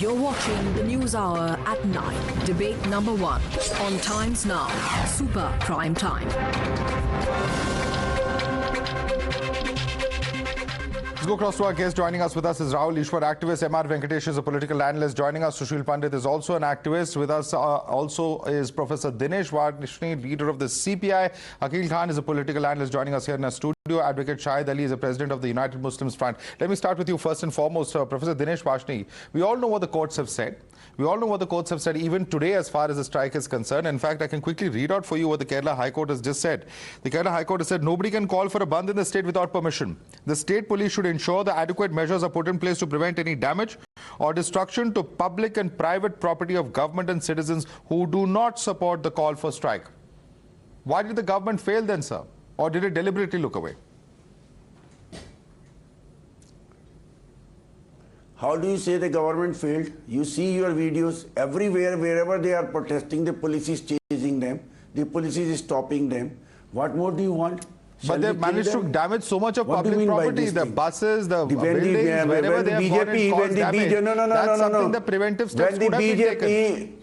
You're watching the News Hour at 9. Debate number 1 on Times Now. Super Prime Time. Let's go across to our guest. Joining us with us is Rahul Ishwar, activist. M.R. Venkatesh is a political analyst. Joining us, Sushil Pandit is also an activist. With us also is Professor Dinesh, Varshney, leader of the CPI. Akil Khan is a political analyst joining us here in our studio. Advocate Shahid Ali is the president of the United Muslims Front. Let me start with you first and foremost, Professor Dinesh Varshney. We all know what the courts have said. We all know what the courts have said even today as far as the strike is concerned. In fact, I can quickly read out for you what the Kerala High Court has just said. The Kerala High Court has said nobody can call for a bandh in the state without permission. The state police should ensure the adequate measures are put in place to prevent any damage or destruction to public and private property of government and citizens who do not support the call for strike. Why did the government fail then, sir? Or did it deliberately look away? How do you say the government failed? You see your videos everywhere, wherever they are protesting, the police is chasing them, the police is stopping them. What more do you want? But they've managed to damage so much of public property, the buses, the buildings, wherever they have gone and caused damage. That's something the preventive steps could have been taken.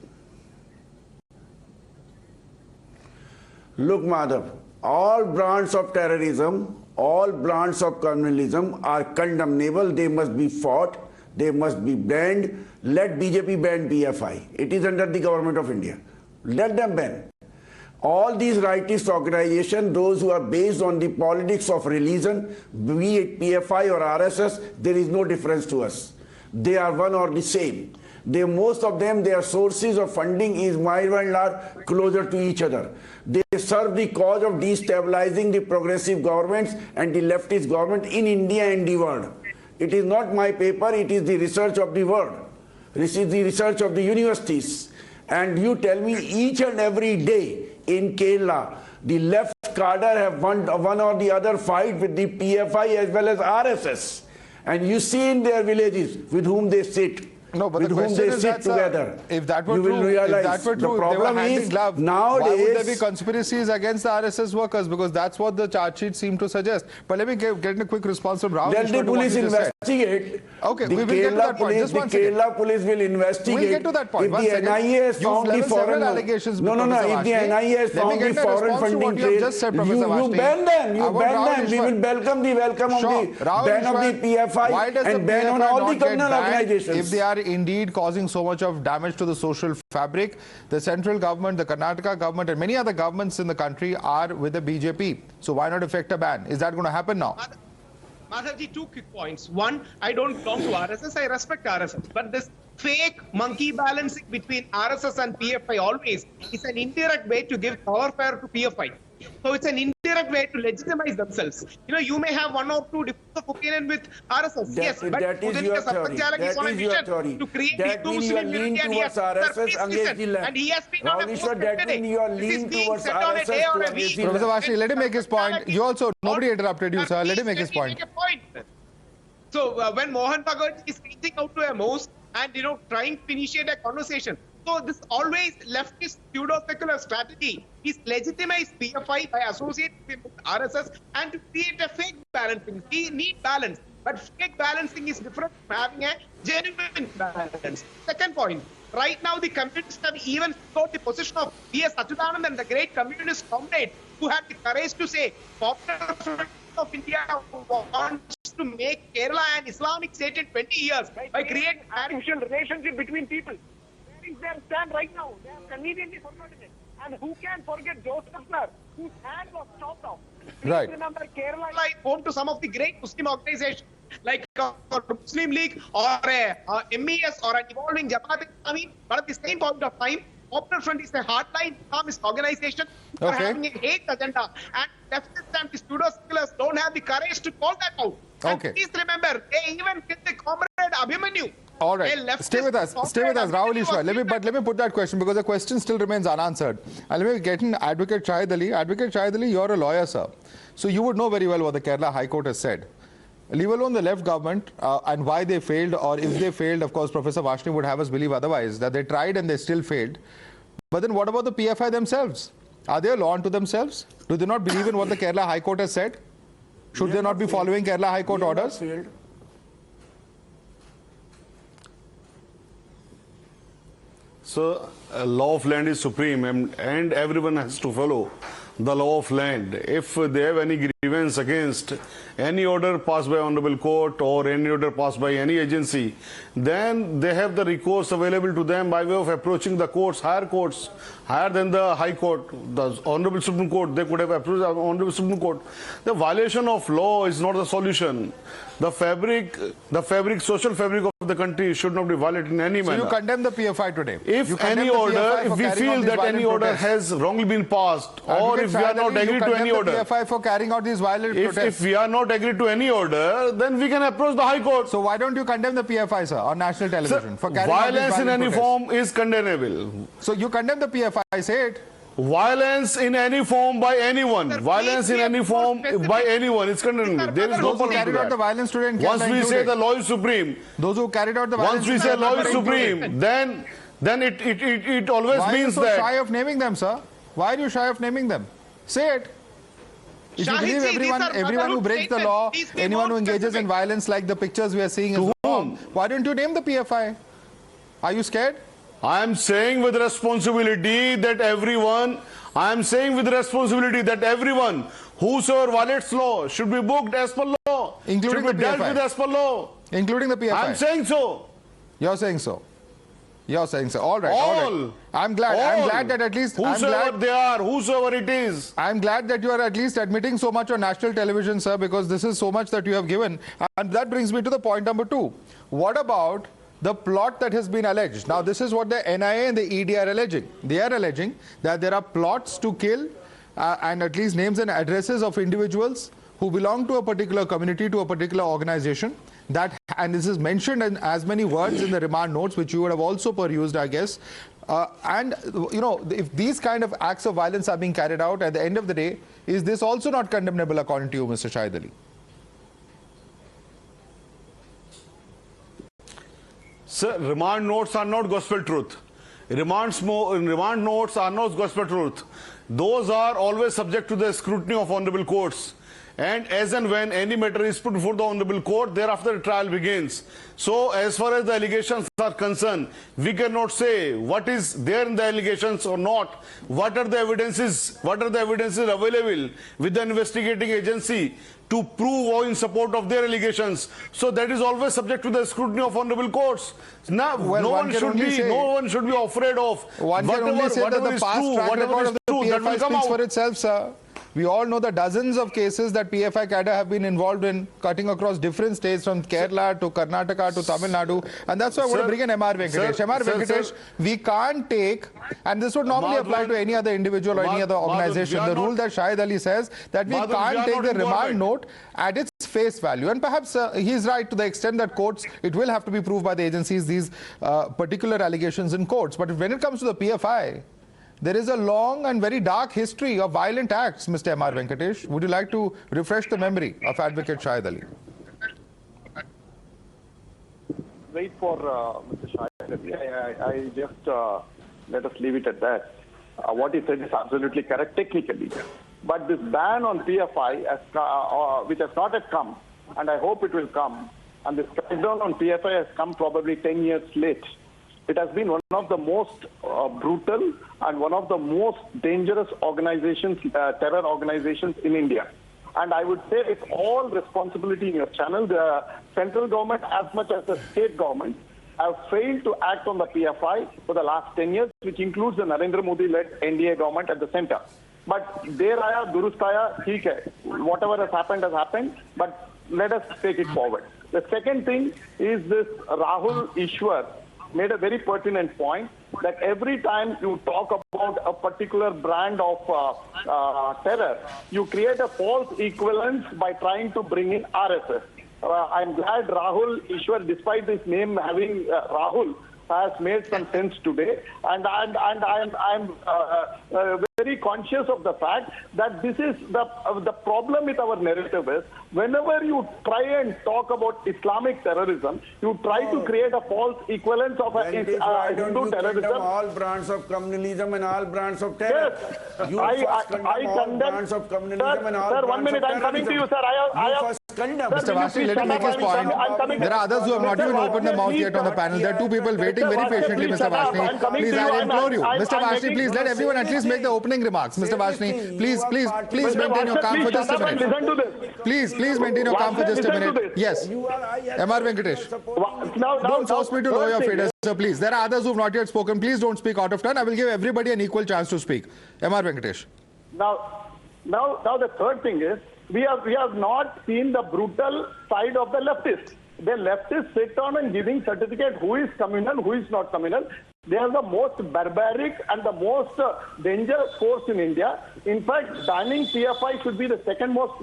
Look, Madhav, all brands of terrorism, all brands of criminalism are condemnable. They must be fought. They must be banned. Let BJP ban PFI. It is under the Government of India. Let them ban. All these rightist organizations, those who are based on the politics of religion, be it PFI or RSS, there is no difference to us. They are one or the same. Most of them, their sources of funding is by and large closer to each other. They serve the cause of destabilizing the progressive governments and the leftist government in India and the world. It is not my paper, it is the research of the world. This is the research of the universities. And you tell me each and every day in Kerala, the left cadre have one or the other fight with the PFI as well as RSS. And you see in their villages with whom they sit. No, but with the whom question they is sit that, together. If that were you true, will realize the problem is nowadays, why would there be conspiracies against the RSS workers? Because that's what the charge sheet seemed to suggest. But let me get a quick response from Rahul. Let the police investigate. Okay, we will get to that point. Just one second. The Kerala police will investigate. We'll get to that point. If the NIA has found the foreign allegations. No. If the NIA has found the foreign funding trail, you ban them. You ban them. We will welcome the ban of the PFI and ban on all the criminal organizations. If they are indeed causing so much of damage to the social fabric, the central government, the Karnataka government and many other governments in the country are with the BJP. So why not effect a ban? Is that going to happen now? Madhavji, 2 quick points. One, I don't belong to RSS. I respect RSS. But this fake monkey balancing between RSS and PFI always is an indirect way to give power fair to PFI. So it's an indirect way to legitimize themselves. You may have one or two difference of opinion with RSS. Yes, but that is your theory. That is your theory. To create that means you are lean towards RSS against the left. And he has been on a post that means you are lean towards RSS against the left. Professor Varshney, let him make his point. You also, nobody interrupted you, sir. Let him make his point. So when Mohan Bhagat is reaching out to a mosque and trying to initiate a conversation, so this always leftist pseudo-secular strategy is legitimize PFI by associating with RSS and to create a fake balancing. We need balance, but fake balancing is different from having a genuine balance. Second point, right now the communists have even got the position of V.S. Achuthanandan, the great communist comrade, who had the courage to say, Govt of India wants to make Kerala an Islamic state in 20 years by creating artificial relationship between people. Where is their stand right now? They have conveniently forgotten it. And who can forget Joseph Nar, whose hand was chopped off? Right. Remember, Kerala is home to some of the great Muslim organizations like Muslim League or a MES or an evolving Jamaat Islami. But at the same point of time, Popular Front is a hardline Islamist organization who are having a hate agenda, and leftists and the pseudo-seculars don't have the courage to call that out. Okay. And please remember, they even killed the comrade Abhimanyu. All right, stay with us, Rahul Ishwar. Let me put that question because the question still remains unanswered. And let me get in Advocate Shahid Ali. Advocate Shahid Ali, you're a lawyer, sir. So you would know very well what the Kerala High Court has said. Leave alone the left government and why they failed, or if they failed, of course, Professor Varshney would have us believe otherwise, that they tried and they still failed. But then what about the PFI themselves? Are they a law unto themselves? Do they not believe in what the Kerala High Court has said? Should they not be following Kerala High Court orders? So, law of land is supreme, and everyone has to follow the law of land. If they have any grievance against any order passed by honorable court or any order passed by any agency, then they have the recourse available to them by way of approaching the courts, higher than the High Court, the Honorable Supreme Court. They could have approached the Honorable Supreme Court. The violation of law is not the solution. The social fabric of the country should not be violated in any manner. So you condemn the PFI today? If any order, if we feel that any order has wrongly been passed, or if we are not agreed to any order, PFI for carrying out these violent protests. If we are not agreed to any order, then we can approach the High Court. So why don't you condemn the PFI, sir, on national television for carrying out these violence in any protests? form is condemnable. So you condemn the PFI, say it. Violence in any form by anyone, violence in any form by anyone is condemnable. There is no Those who carried out the violence today in Once we say the law is supreme, those who carried out the violence, once we say law is supreme, then it always means that. Why are you so that. shy of naming them, sir? Why are you shy of naming them? Say it. If you believe everyone who breaks the law, anyone who engages in violence like the pictures we are seeing is wrong, why don't you name the PFI? Are you scared? I am saying with responsibility that everyone, whosoever violates law should be booked as per law, including should be dealt with as per law. Including the PFI. I am saying so. You're saying so. You're saying so. All right. I'm glad that at least whosoever it is. I'm glad that you are at least admitting so much on national television, sir, because this is so much that you have given. And that brings me to the point number 2. What about the plot that has been alleged? Now, this is what the NIA and the ED are alleging. They are alleging that there are plots to kill and at least names and addresses of individuals who belong to a particular community, to a particular organization. And this is mentioned in as many words in the remand notes, which you would have also perused, I guess. And, you know, if these kind of acts of violence are being carried out, at the end of the day, is this also not condemnable according to you, Mr. Shahid Ali? Sir, remand notes are not gospel truth. Remand notes are not gospel truth. Those are always subject to the scrutiny of honorable courts. And as and when any matter is put before the honorable court, thereafter a trial begins. So as far as the allegations are concerned, we cannot say what is there in the allegations or not. What are the evidences available with the investigating agency to prove or in support of their allegations. So that is always subject to the scrutiny of honorable courts. Now, no one should be afraid of whatever is true, that will come out for itself, sir. We all know the dozens of cases that PFI cadre have been involved in, cutting across different states from Kerala to Karnataka to Tamil Nadu. And that's why I want to bring in MR Venkatesh. We can't take, and this would normally apply to any other individual or any other organization, the rule that Shahid Ali says that we can't take the remand note at its face value. And perhaps he is right to the extent that courts, it will have to be proved by the agencies, these particular allegations in courts. But when it comes to the PFI, there is a long and very dark history of violent acts, Mr. MR Venkatesh. Would you like to refresh the memory of Advocate Shahid Ali? Wait for Mr. Shahid Ali. I just let us leave it at that. What he said is absolutely correct technically. But this ban on PFI, which has not yet come, and I hope it will come, and this crackdown on PFI has come probably 10 years late. It has been one of the most brutal and one of the most dangerous organizations, terror organizations in India. And I would say it's all responsibility in your channel. The central government as much as the state government have failed to act on the PFI for the last 10 years, which includes the Narendra Modi-led NDA government at the center. But der aaya, durust aaya, theek hai. Whatever has happened, but let us take it forward. The second thing is this Rahul Ishwar made a very pertinent point that every time you talk about a particular brand of terror, you create a false equivalence by trying to bring in RSS. I'm glad Rahul Ishwar, despite his name having Rahul, has made some sense today, and I'm very conscious of the fact that this is the problem with our narrative is whenever you try and talk about Islamic terrorism, you try to create a false equivalence of Hindu terrorism. All brands of communalism and all brands of terror. Yes, I condemn all brands of communalism and all sir, brands 1 minute, of I'm coming to you, sir. I have condemn. Mr. Varshney, let him make his point. There are others who have not even opened their mouth yet on the panel. There are two people waiting very patiently, Mr. Varshney. Please, I implore you. Mr. Varshney, please let everyone at least make the opening remarks. Mr. Varshney, please maintain your calm for just a minute. Please maintain your calm for just a minute. Yes. M.R. Venkatesh. Don't force me to lower your faders, sir, please. There are others who have not yet spoken. Please don't speak out of turn. I will give everybody an equal chance to speak. M.R. Venkatesh. Now the third thing is, we have not seen the brutal side of the leftists. The leftists sit on and giving certificate who is communal, who is not communal. They are the most barbaric and the most dangerous force in India. In fact, banning PFI should be the second most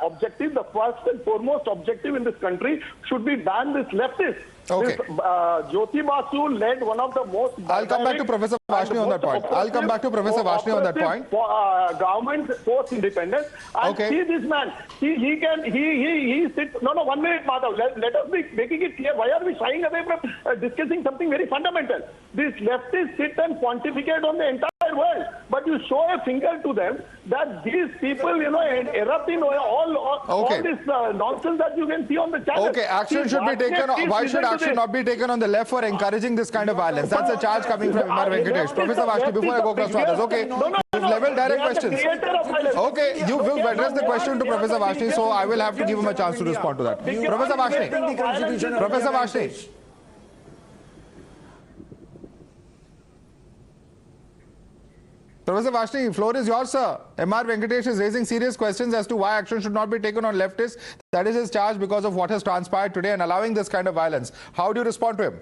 objective. The first and foremost objective in this country should be ban this leftist. Okay. This, Jyoti Basu led one of the most. I'll come back to Professor Varshney on that point. I'll come back to Professor Varshney on that point. Government force independence. And okay. See this man. He sits. No, 1 minute, Madhav. Let us be making it clear. Why are we shying away from discussing something very fundamental? These leftists sit and pontificate on the entire world, but you show a finger to them that these people, erupt in all this nonsense that you can see on the channel. Okay, action should be taken. Why should action not be taken on the left for encouraging this kind of violence? That's a charge coming from M.R. Venkatesh. Professor Varshney, before I go across to others. Okay, you've leveled direct questions. Okay, you've addressed the question to Professor Varshney, so I will have to give him a chance to respond to that. Professor Varshney. Professor Varshney. Professor Varshney, floor is yours, sir. M.R. Venkatesh is raising serious questions as to why action should not be taken on leftists. That is his charge because of what has transpired today and allowing this kind of violence. How do you respond to him?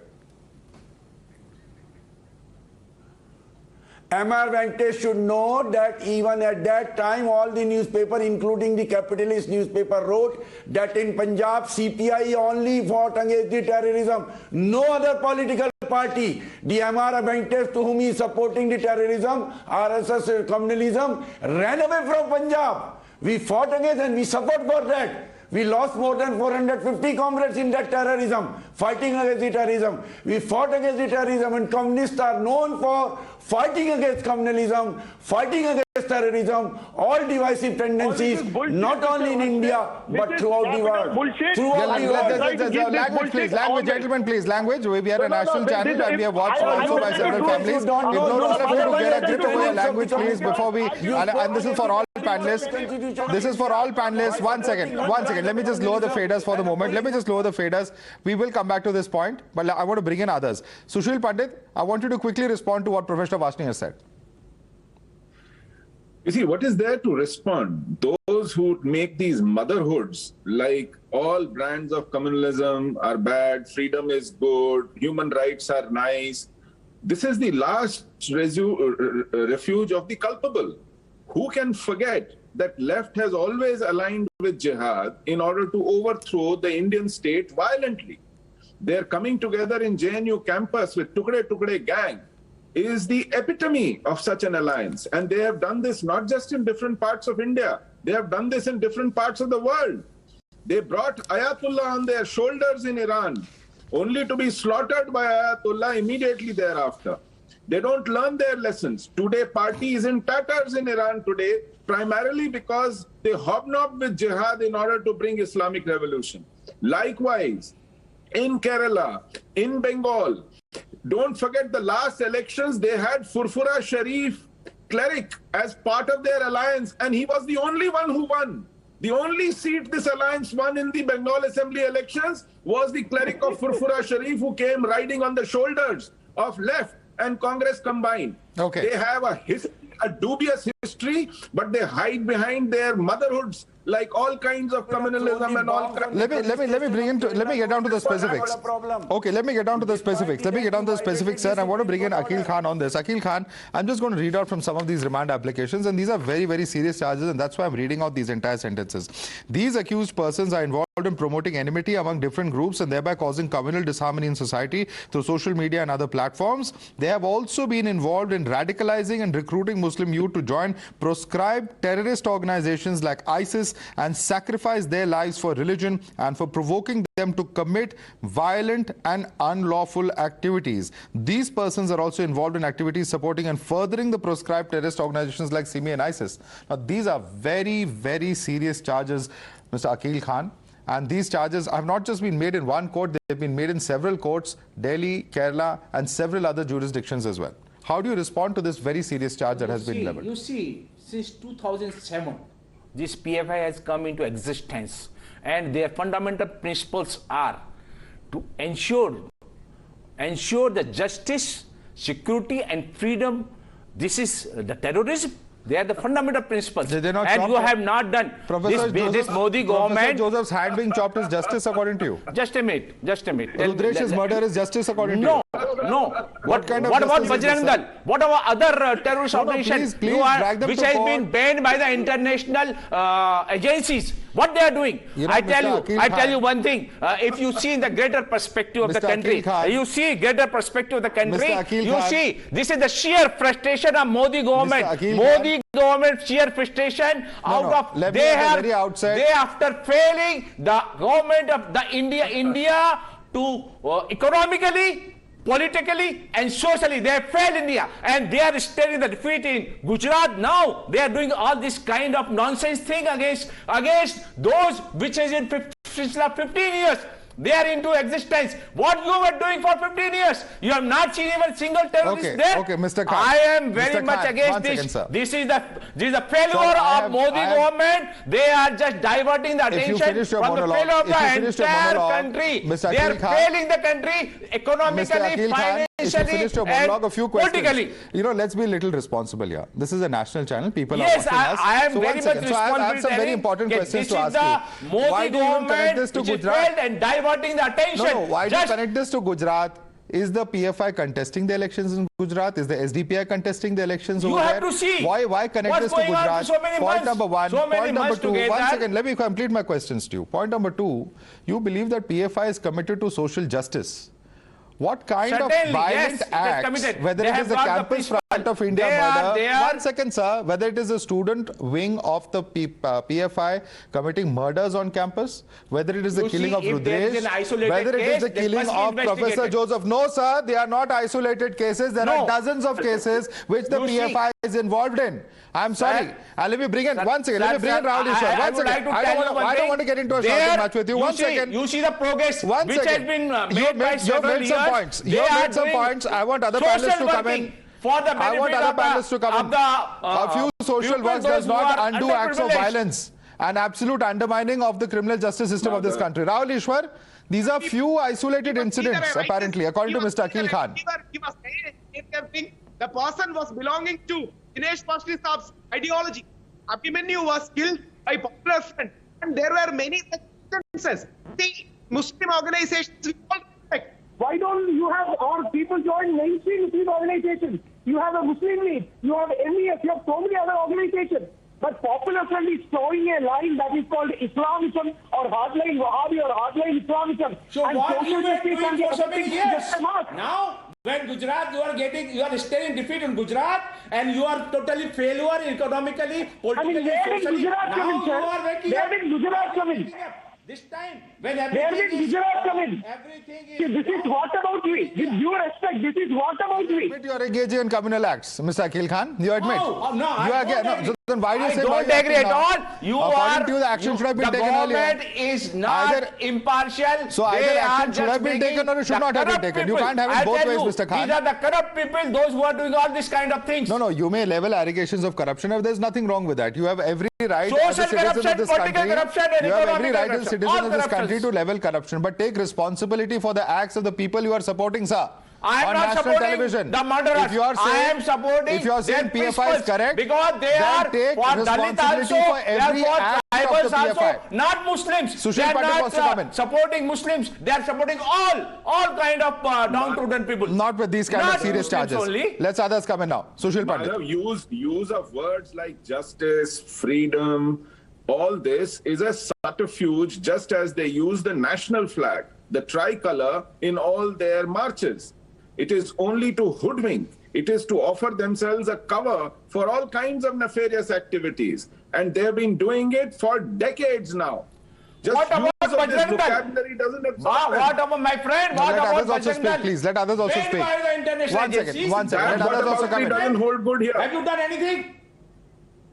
M.R. Venkatesh should know that even at that time, all the newspaper, including the capitalist newspaper, wrote that in Punjab, CPI only fought against the terrorism. No other political party. The M.R. Venkatesh, to whom he is supporting the terrorism, RSS communalism, ran away from Punjab. We fought against and we suffered for that. We lost more than 450 comrades in that terrorism, fighting against the terrorism. We fought against the terrorism, and communists are known for fighting against communalism, fighting against terrorism, all divisive tendencies, not only in India, but throughout the world. Language, please. Language, gentlemen, please. Language. We are a national channel and we are watched also by several families. If no one of you to get a grip over your language, please, before we... And this is for all panelists. This is for all panelists. One second. Let me just lower the faders for the moment. We will come back to this point, but I want to bring in others. Sushil Pandit, I want you to quickly respond to what Professor Varshney has said. You see, what is there to respond? Those who make these motherhoods, like all brands of communalism are bad, freedom is good, human rights are nice. This is the last refuge of the culpable. Who can forget that left has always aligned with jihad in order to overthrow the Indian state violently? They're coming together in JNU campus with Tukde Tukde gang is the epitome of such an alliance. And they have done this not just in different parts of India, they have done this in different parts of the world. They brought Ayatollah on their shoulders in Iran, only to be slaughtered by Ayatollah immediately thereafter. They don't learn their lessons. Today, party is in tatters in Iran today, primarily because they hobnobbed with jihad in order to bring Islamic revolution. Likewise, in Kerala, in Bengal, don't forget the last elections, they had Furfura Sharif cleric as part of their alliance, and he was the only one who won. The only seat this alliance won in the Bengal Assembly elections was the cleric of Furfura Sharif, who came riding on the shoulders of left and Congress combined. Okay. They have a dubious history, but they hide behind their motherhoods like all kinds of communalism and all. Let me get down to the specifics. Okay, let me get down to the specifics. Sir. I want to bring in Akhil Khan on this. Akhil Khan, I'm just going to read out from some of these remand applications, and these are very, very serious charges, and that's why I'm reading out these entire sentences. These accused persons are involved in promoting enmity among different groups and thereby causing communal disharmony in society through social media and other platforms. They have also been involved in radicalizing and recruiting Muslim youth to join proscribed terrorist organizations like ISIS and sacrifice their lives for religion, and for provoking them to commit violent and unlawful activities. These persons are also involved in activities supporting and furthering the proscribed terrorist organizations like SIMI and ISIS. Now, these are very, very serious charges, Mr. Akhil Khan. And these charges have not just been made in one court, they've been made in several courts, Delhi, Kerala, and several other jurisdictions as well. How do you respond to this very serious charge that has been leveled? You see, since 2007, this PFI has come into existence, and their fundamental principles are to ensure the justice, security, and freedom. This is the terrorism. They are the fundamental principles. And you have not done. This Modi government. Professor Joseph's hand being chopped is justice according to you? Just a minute. Rudresh's murder is justice according to you? No. What kind of What about justice is this, Bajrang Dal? What about other terrorist operations please drag them which to has court. been banned by the international agencies? What they are doing? I tell you one thing. If you see in the greater perspective of the country, you see greater perspective of the country, you see this is the sheer frustration of Modi government. Modi government sheer frustration they after failing the government of the India to economically, politically and socially, they have failed India, and they are staring the defeat in Gujarat. Now they are doing all this kind of nonsense thing against those which is in 15 years. They are into existence. What you were doing for 15 years? You have not seen even single terrorist there. Okay, Mr. Khan. I am very much against this. This is the failure of Modi government. They are just diverting the attention from the failure of the entire country. They are failing the country economically, financially, and politically. You know, let's be a little responsible here. This is a national channel. People are watching us. I am very much responsible. I have some very important questions to ask you. Modi government which is failed and diverting the attention. No, why do you connect this to Gujarat? Is the PFI contesting the elections in Gujarat? Is the SDPI contesting the elections over there? You have to see. Why connect this to Gujarat? Point number one. Point number two. 1 second. Let me complete my questions to you. Point number two. You believe that PFI is committed to social justice. What kind of violent acts, whether it is the campus front of India murder, 1 second sir, whether it is a student wing of the PFI committing murders on campus, whether it is the killing of Rudresh, whether it is the killing of Professor Joseph. No sir, they are not isolated cases. There are dozens of cases which the PFI is involved in. I'm sorry. Let me bring in 1 second. Let me bring in Rahul Ishwar. 1 second. I don't want to get into a shouting match with you. 1 second. You see the progress which has been made by several years. You have made some points. I want other panelists to come in. For the benefit of a few social works does not undo acts of violence and absolute undermining of the criminal justice system of this country. Rahul Ishwar, these are few isolated incidents, apparently, according to Mr. Akil Khan. The person was belonging to Dinesh Varshney Saab's ideology. Abhimanyu was killed by popular front, and there were many instances. The Muslim organizations we all respect. Why don't you have or people join mainstream Muslim organizations? You have a Muslim League, you have MES, you have so many other organizations. But Popular Front is throwing a line that is called Islamism or hardline Wahhabi or hardline Islamism. So and what you were doing for so many years? Now, when Gujarat, you are staring defeat in Gujarat, and you are totally failure economically, politically, socially. Now you are waking up. Where did Gujarat come in? This time, when where did Gujarat come in? This is what about we? With due respect, this is what about we? You admit you are engaging in communal acts, Mr. Akil Khan. You admit. No, then why do you say? I don't agree at all. According to you, the action should have been taken earlier. The government is not impartial. So either action should have been taken or it should not have been taken. You can't have it both ways, Mr. Khan. These are the corrupt people, those who are doing all this kind of things. No, you may level allegations of corruption. There's nothing wrong with that. You have every right as a citizen of this country. You have every right as a citizen of this country to level corruption. But take responsibility for the acts of the people you are supporting, sir. I am not supporting the murderers. If you are saying, I am supporting if you are saying PFI is correct, because they are take for Dalit also, for every act of the PFI. Also, not Muslims. Sushil Pandit wants to come in. Supporting Muslims. They are supporting all kind of downtrodden people. Not with these kind of serious charges. Only. Let's others come in now. Sushil Pandit. Use of words like justice, freedom, all this is a subterfuge, just as they use the national flag, the tricolor, in all their marches. It is only to hoodwink. It is to offer themselves a cover for all kinds of nefarious activities. And they've been doing it for decades now. Just what about Bajrang vocabulary doesn't have what about my friend? What about Bajrang Dal? Please, let others also speak. 1 second. Let others also come in. Doesn't hold good here. Have you done anything?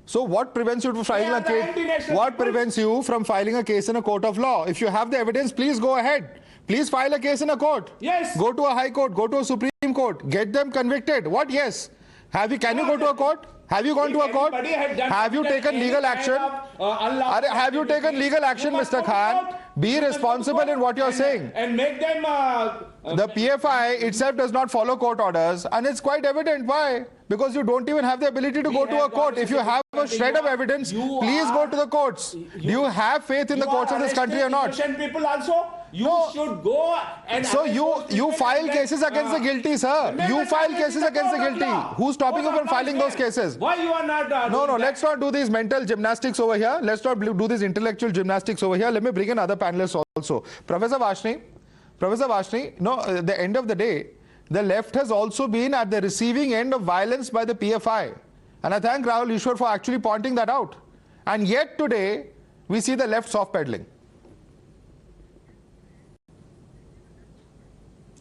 So what prevents you from filing a case? What prevents you from filing a case in a court of law? If you have the evidence, please go ahead. Please file a case in a court. Yes. Go to a high court. Go to a Supreme Court. Get them convicted. What? Yes. Can you go to a court? Have you gone to a court? Have you taken legal action? Have you taken legal action, Mr. Khan? Be responsible in what you're saying. And make them... The PFI itself does not follow court orders, and it's quite evident. Why? Because you don't even have the ability to go to a court. If you have a shred of evidence, please go to the courts. Do you have faith in the courts of this country or not? People also, you should go and... So you file cases against the guilty, sir. You file cases against the guilty. Who's stopping you from filing those cases? Why you are not... No, let's not do these mental gymnastics over here. Let's not do these intellectual gymnastics over here. Let me bring in other panelists also. Professor Varshney, no, at the end of the day, the left has also been at the receiving end of violence by the PFI. And I thank Rahul Ishwar for actually pointing that out. And yet today, we see the left soft peddling.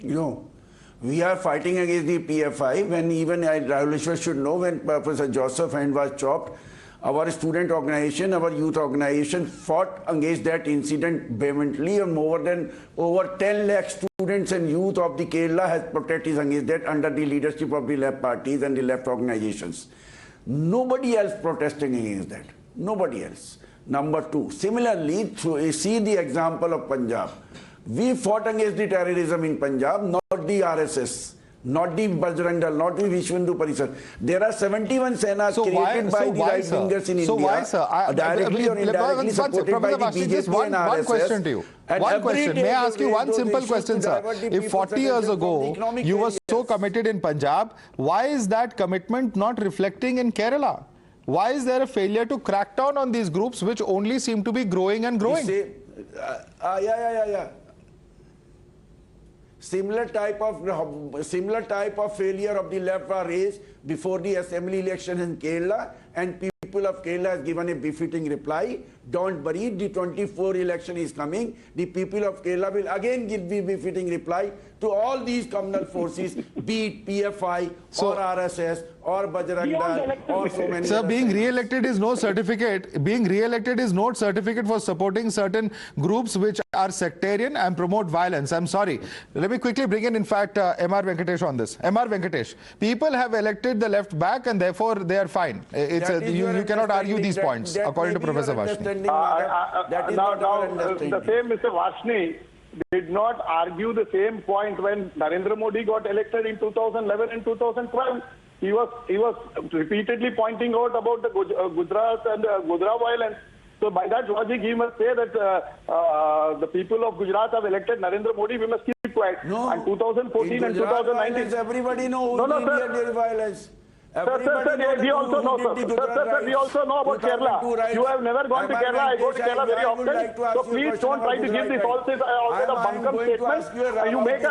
We are fighting against the PFI when even Rahul Ishwar should know when Professor Joseph's hand was chopped. Our student organization, our youth organization fought against that incident vehemently, and over 10 lakh students and youth of the Kerala has protested against that under the leadership of the left parties and the left organizations. Nobody else protesting against that. Nobody else. Number two, similarly, see the example of Punjab. We fought against the terrorism in Punjab, not the RSS. Not the Bajrang Dal, not the Vishwa Hindu Parishad. There are 71 senas created by the right-wingers in India. So why, sir? Directly or indirectly supported by the BJP and RSS. One question to you. One question. May I ask you one simple question, sir? If 40 years ago you were so committed in Punjab, why is that commitment not reflecting in Kerala? Why is there a failure to crack down on these groups which only seem to be growing and growing? Similar type of failure of the left was raised before the assembly election in Kerala, and people of Kerala has given a befitting reply. Don't worry, the 24 election is coming. The people of Kerala will again give the befitting reply to all these communal forces, be it PFI or RSS or Bajrang Dal or so many. Sir, being re-elected is no certificate. Being re-elected is no certificate for supporting certain groups which are sectarian and promote violence. I'm sorry. Let me quickly bring in fact, M.R. Venkatesh on this. M.R. Venkatesh, people have elected the left back and therefore they are fine. You cannot argue these points, according to Professor Varshney. The same Mr. Varshney did not argue the same point when Narendra Modi got elected in 2011 and 2012. He was repeatedly pointing out about the Gujarat and Godhra violence. So by that logic, he must say that the people of Gujarat have elected Narendra Modi. We must keep quiet. No. And 2014 and 2019, everybody knows Indian violence. Sir, we also know, sir. We also know about Kerala. You have never gone to Kerala. I go to Kerala very often. So please don't try to give this also a bunkum statement. You make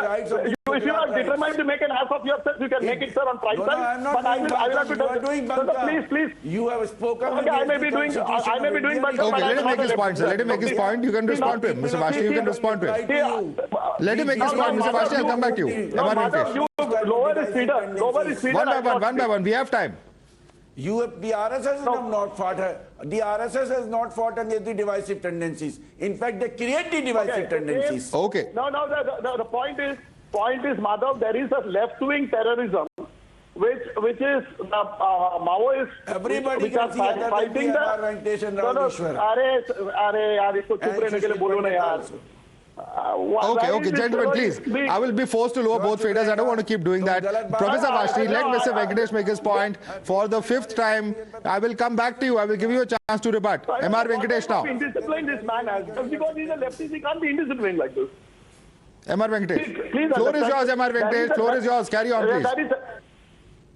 if you are determined to make an ass of yourself, you can make it, sir, on price time. But I will have to tell you. Please. You have spoken. Okay, I may be doing, but okay, let him make his point, sir. Let him make his point. You can respond to him. Mr. Varshney, you can respond to him. Let him make his point. Mr. Varshney, I'll come back to you. Lower is freedom. One by one. We have time. The RSS have not fought. The RSS has not fought against the divisive tendencies. In fact, they create the divisive tendencies. Okay. No. The point is, Madhav, there is a left-wing terrorism, which is Maoists. Everybody can see other fighting Okay, gentlemen, please. I will be forced to lower both faders. I don't want to keep doing that. Professor Varshney, let Mr. Venkatesh make his point. For the fifth time, I will come back to you. I will give you a chance to rebut. M.R. Venkatesh now. Indisciplined this man has. Because he's a leftist, he can't be indisciplined like this. M.R. Venkatesh. Floor is yours, M.R. Venkatesh. Floor is yours. Carry on, please.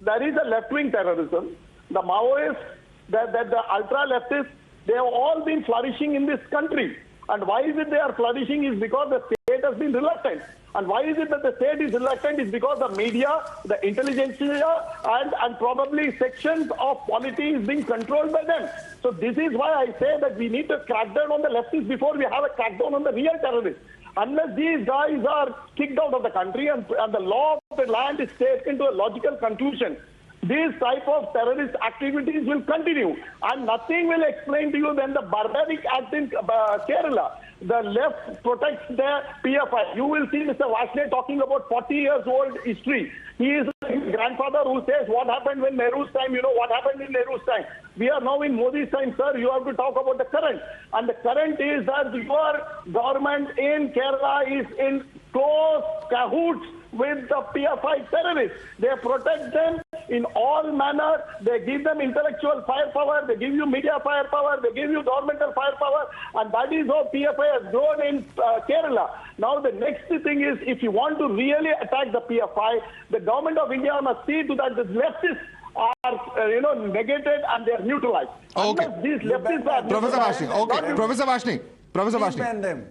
There is a left-wing terrorism. The Maoists, the ultra-leftists, they have all been flourishing in this country. And why is it they are flourishing is because the state has been reluctant. And why is it that the state is reluctant is because the media, the intelligentsia, and probably sections of polity is being controlled by them. So this is why I say that we need to crack down on the leftists before we have a crackdown on the real terrorists. Unless these guys are kicked out of the country and the law of the land is taken to a logical conclusion, these type of terrorist activities will continue, and nothing will explain to you when the barbaric act in Kerala. The left protects the PFI. You will see Mr. Varshney talking about 40 years old history. He is his grandfather who says what happened when Nehru's time, you know what happened in Nehru's time. We are now in Modi's time, sir. You have to talk about the current. And the current is that your government in Kerala is in close cahoots with the PFI terrorists. They protect them in all manner. They give them intellectual firepower. They give you media firepower. They give you governmental firepower. And that is how PFI has grown in Kerala. Now the next thing is, if you want to really attack the PFI, the government of India must see to that the leftists are negated and they are neutralized. Okay. Unless these leftists are Professor Varshney. Okay. Professor Varshney. Professor Please Varshney. ban them.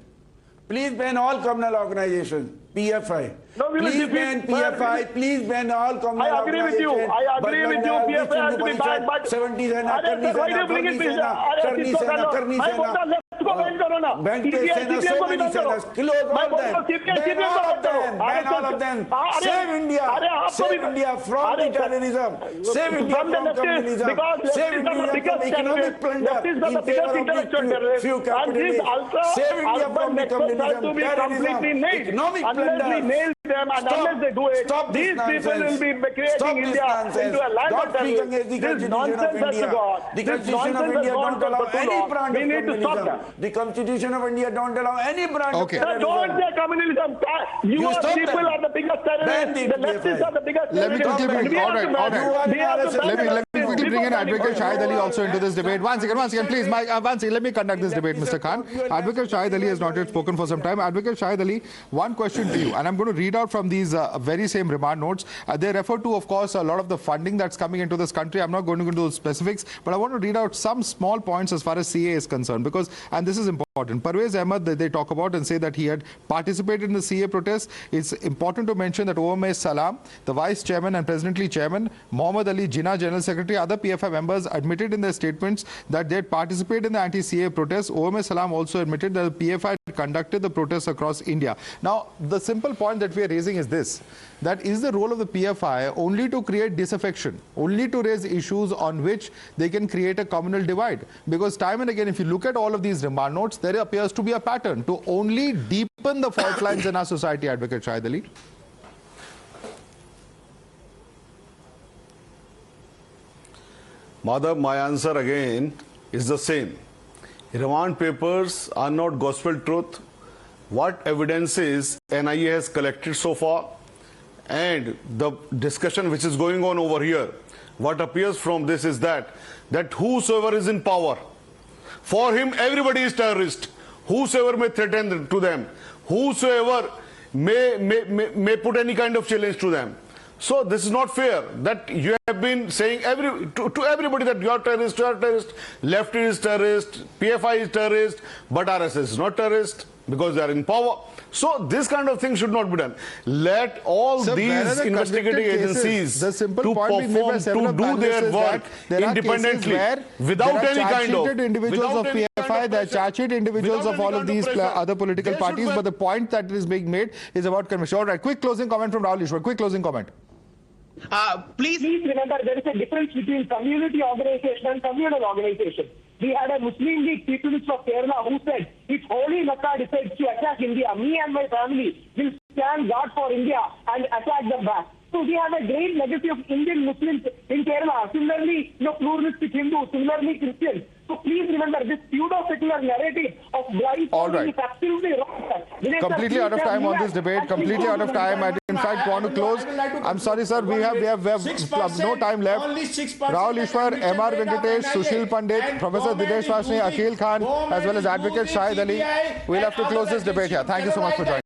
Please ban all communal organizations. PFI. No, we will Please defeat- ban PFI. Please ban all communal I agree with you. organizations. I agree with you. PFI has to be banned, but 70 Sena, Why do you bring it, please? Karni Sena. Ban Sena, 70 Sena. Close all them. Ban all of them. Ban all of them. Save India. Save India from the terrorism. Save India from communism. Save India from economic plunder in favor of few capitalists. Save India from the communism, terrorism, economic plunder. Them, and unless they do it, Stop these people will be creating India into a land of terrorists. This nonsense has to go on. The Constitution of India don't allow any brand We of need to stop communism. that. The Constitution of India don't allow any brand Okay. of terrorism. Don't say communism. You stop people them. are the biggest Ban terrorists. the The leftists are the biggest Let me terrorists. quickly bring, We have to all ban right. them. We have to ban Let me them. quickly bring in Advocate Shahid Ali also into this debate. One second, please. One second, let me conduct this debate, Mr. Khan. Advocate Shahid Ali has not yet spoken for some time. Advocate Shahid Ali, one question to you, and I'm going to read out from these very same remand notes. They refer to, of course, a lot of the funding that's coming into this country. I'm not going to go into the specifics, but I want to read out some small points as far as CA is concerned, because, and this is important. Parvez Ahmed, they talk about and say that he had participated in the CA protest. It's important to mention that OMA Salam, the Vice Chairman and Presently Chairman, Mohammad Ali Jinnah, General Secretary, other PFI members admitted in their statements that they had participated in the anti-CA protest. OMA Salam also admitted that the PFI conducted the protests across India. Now, the simple point that we are raising is this, that is the role of the PFI only to create disaffection, only to raise issues on which they can create a communal divide? Because time and again, if you look at all of these remand notes, there appears to be a pattern to only deepen the fault lines in our society, Advocate Shahid Ali. Madhav, my answer again is the same. Remand papers are not gospel truth. What evidences NIA has collected so far and the discussion which is going on over here, what appears from this is that whosoever is in power, for him everybody is terrorist. Whosoever may threaten to them, whosoever may put any kind of challenge to them. So this is not fair that you have been saying to everybody that you are terrorist, left is terrorist, PFI is terrorist, but RSS is not terrorist because they are in power. So this kind of thing should not be done. Let all these investigating agencies the simple to point being made by perform, several to do their work independently, without any kind of individuals of PFI, there are charge sheet individuals of all of these other political parties, but the point that is being made is about conviction. All right, quick closing comment from Rahul Ishwar. Quick closing comment. Please remember, there is a difference between community organization and communal organization. We had a Muslim League peoples of Kerala who said, if Holy Mecca decides to attack India, me and my family will stand guard for India and attack them back. So we have a great legacy of Indian Muslims in Kerala. Similarly, pluralistic Hindus, similarly Christians. So please remember, this pseudo-secular narrative of blind is absolutely wrong. Completely out of time on this debate. Completely out of time. I in fact want to close. I'm sorry, sir. We have no time left. Rahul Ishwar, M.R. Venkatesh, Sushil Pandit, Professor Dinesh Varshney, Akhil Khan, as well as Advocate Shahid Ali. We'll have to close this debate here. Thank you so much for joining.